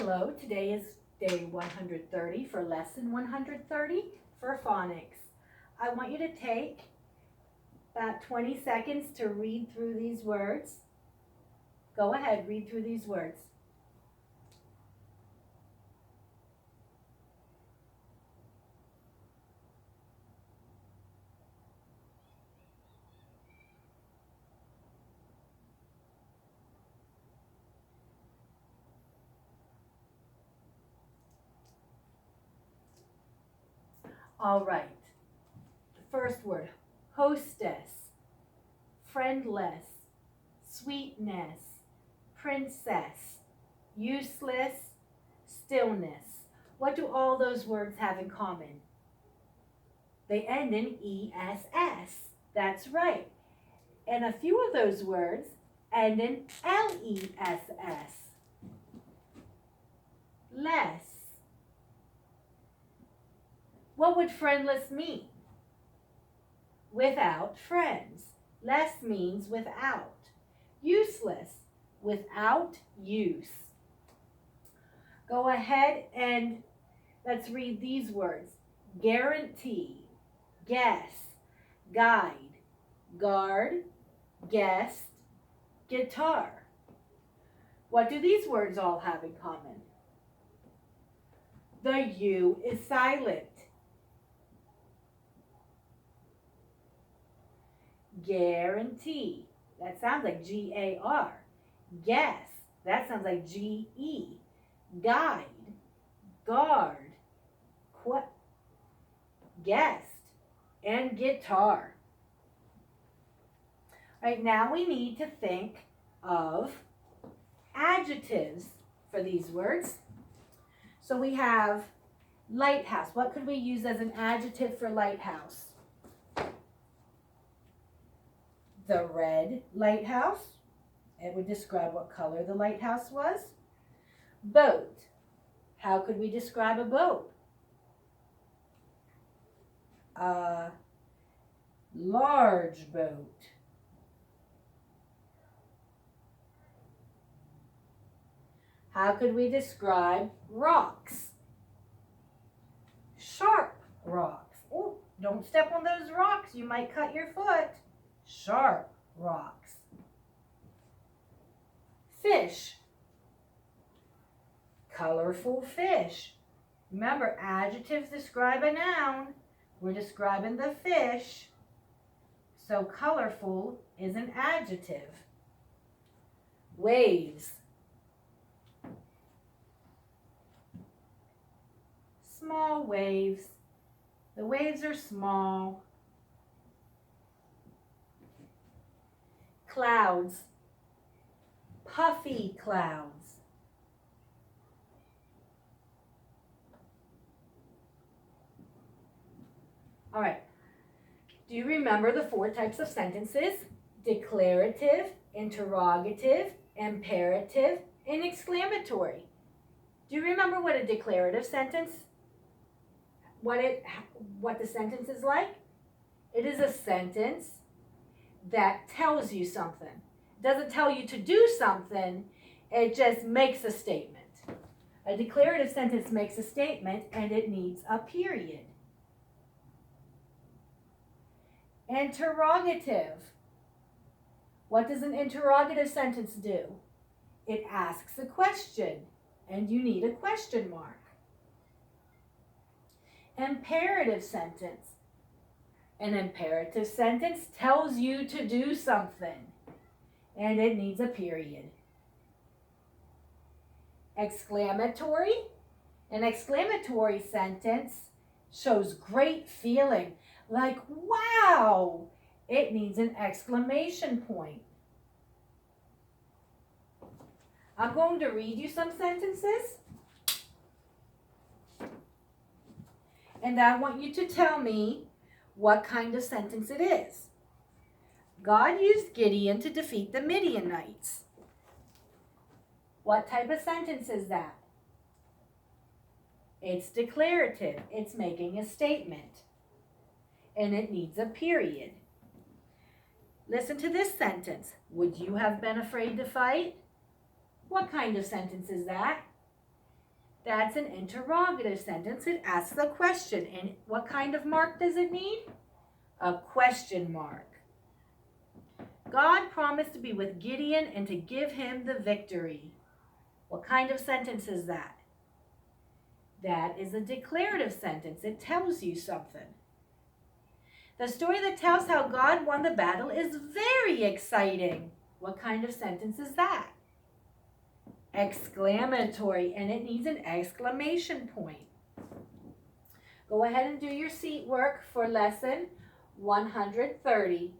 Hello, today is day 130 for lesson 130 for phonics. I want you to take about 20 seconds to read through these words. Go ahead, read through these words. All right. The first word, hostess, friendless, sweetness, princess, useless, stillness. What do all those words have in common? They end in ESS. That's right. And a few of those words end in LESS. Less. What would friendless mean? Without friends. Less means without. Useless. Without use. Go ahead and let's read these words. Guarantee, guess, guide, guard, guest, guitar. What do these words all have in common? The U is silent. Guarantee, that sounds like G-A-R. Guess, that sounds like G-E. Guide, guard, guest, and guitar. Right now we need to think of adjectives for these words. So we have lighthouse. What could we use as an adjective for lighthouse? The red lighthouse. It would describe what color the lighthouse was. Boat. How could we describe a boat? A large boat. How could we describe rocks? Sharp rocks. Oh, don't step on those rocks. You might cut your foot. Sharp rocks. Fish. Colorful fish. Remember, adjectives describe a noun. We're describing the fish. So colorful is an adjective. Waves. Small waves. The waves are small. Clouds. Puffy clouds. All right. Do you remember the 4 types of sentences? Declarative, interrogative, imperative, and exclamatory. Do you remember what a declarative sentence, what the sentence is like? It is a sentence that tells you something. It doesn't tell you to do something, it just makes a statement. A declarative sentence makes a statement and it needs a period. Interrogative. What does an interrogative sentence do? It asks a question and you need a question mark. Imperative sentence. An imperative sentence tells you to do something and it needs a period. Exclamatory. An exclamatory sentence shows great feeling, like wow. It needs an exclamation point. I'm going to read you some sentences and I want you to tell me what kind of sentence it is. God used Gideon to defeat the Midianites. What type of sentence is that? It's declarative. It's making a statement. And it needs a period. Listen to this sentence. Would you have been afraid to fight? What kind of sentence is that? That's an interrogative sentence. It asks a question. And what kind of mark does it need? A question mark. God promised to be with Gideon and to give him the victory. What kind of sentence is that? That is a declarative sentence. It tells you something. The story that tells how God won the battle is very exciting. What kind of sentence is that? Exclamatory, and it needs an exclamation point. Go ahead and do your seat work for lesson 130.